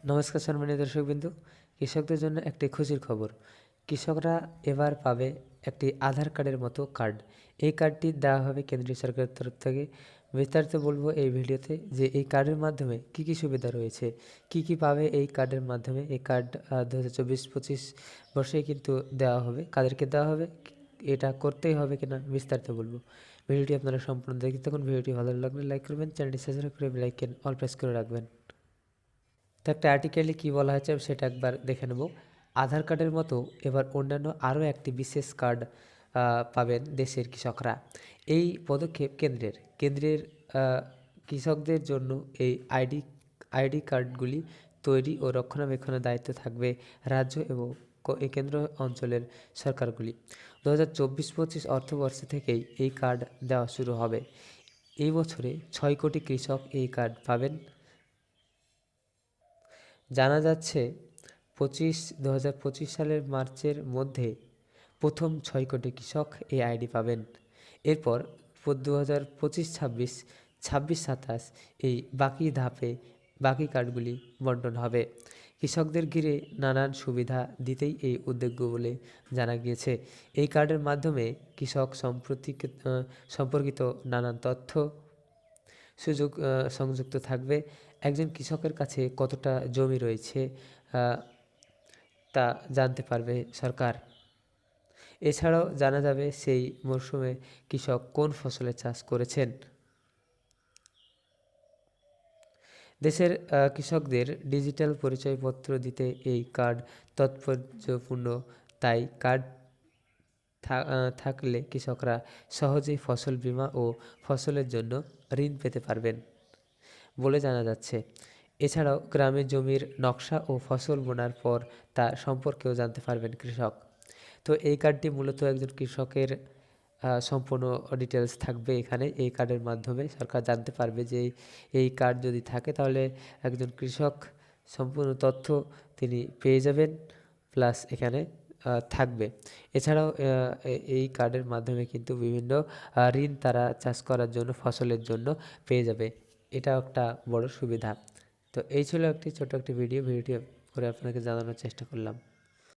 নমস্কার সম্মানীয় দর্শকবৃন্দ, কৃষকদের জন্য একটি খুশির খবর। কৃষকরা এবার পাবে একটি আধার কার্ডের মতো কার্ড। এই কার্ডটি দেওয়া হবে কেন্দ্রীয় সরকারের তরফ থেকে। বিস্তারিত বলবো এই ভিডিওতে যে এই কার্ডের মাধ্যমে কি কি সুবিধা রয়েছে, কি পাবে এই কার্ডের মাধ্যমে। এই কার্ড 2024-25 বর্ষেই কিন্তু দেওয়া হবে। কাদেরকে দেওয়া হবে, এটা করতেই হবে কিনা বিস্তারিত বলবো। ভিডিওটি আপনারা সম্পূর্ণ দেখতে থাকুন। ভিডিওটি ভালো লাগলে লাইক করবেন, চ্যানেলটি সাবস্ক্রাইব করে বেল আইকন অল প্রেস করে রাখবেন। তো একটা আর্টিকেলে কী বলা হয়েছে সেটা একবার দেখে নেব। আধার কার্ডের মতো এবার অন্যান্য আরও একটি বিশেষ কার্ড পাবেন দেশের কৃষকরা। এই পদক্ষেপ কেন্দ্রের কৃষকদের জন্য এই আইডি কার্ডগুলি তৈরি ও রক্ষণাবেক্ষণের দায়িত্ব থাকবে রাজ্য এবং এই কেন্দ্র অঞ্চলের সরকারগুলি। 2024-25 অর্থবর্ষ থেকেই এই কার্ড দেওয়া শুরু হবে। এই বছরে 6 কোটি কৃষক এই কার্ড পাবেন। জানা যাচ্ছে 2025 সালের মার্চের মধ্যে প্রথম 6 কোটি কৃষক এই আইডি পাবেন। এরপর 2025-26, 26-27 এই বাকি ধাপে বাকি কার্ডগুলি বন্টন হবে। কৃষকদের ঘিরে নানান সুবিধা দিতেই এই উদ্যোগ বলে জানা গিয়েছে। এই কার্ডের মাধ্যমে কৃষক সম্পর্কিত নানান তথ্য সুযোগ সংযুক্ত থাকবে। একজন কৃষকের কাছে কতটা জমি রয়েছে তা জানতে পারবে সরকার। এছাড়াও জানা যাবে সেই মরশুমে কৃষক কোন ফসলের চাষ করেছেন। দেশের কৃষকদের ডিজিটাল পরিচয়পত্র দিতে এই কার্ড তাৎপর্যপূর্ণ। তাই কার্ড থাকলে কৃষকরা সহজেই ফসল বীমা ও ফসলের জন্য ঋণ পেতে পারবেন বলে জানা যাচ্ছে। এছাড়াও গ্রামে জমির নকশা ও ফসল বোনার পর তা সম্পর্কেও জানতে পারবেন কৃষক। তো এই কার্ডটি মূলত একজন কৃষকের সম্পূর্ণ ডিটেলস থাকবে এখানে। এই কার্ডের মাধ্যমে সরকার জানতে পারবে যে এই কার্ড যদি থাকে তাহলে একজন কৃষক সম্পূর্ণ তথ্য তিনি পেয়ে যাবেন, প্লাস এখানে থাকবে। এছাড়াও এই কার্ডের মাধ্যমে কিন্তু বিভিন্ন ঋণ তারা চাষ করার জন্য ফসলের জন্য পেয়ে যাবে। এটা একটা বড় সুবিধা। তো এই ছিল একটি ছোট একটি ভিডিওটি করে আপনাকে জানানোর চেষ্টা করলাম।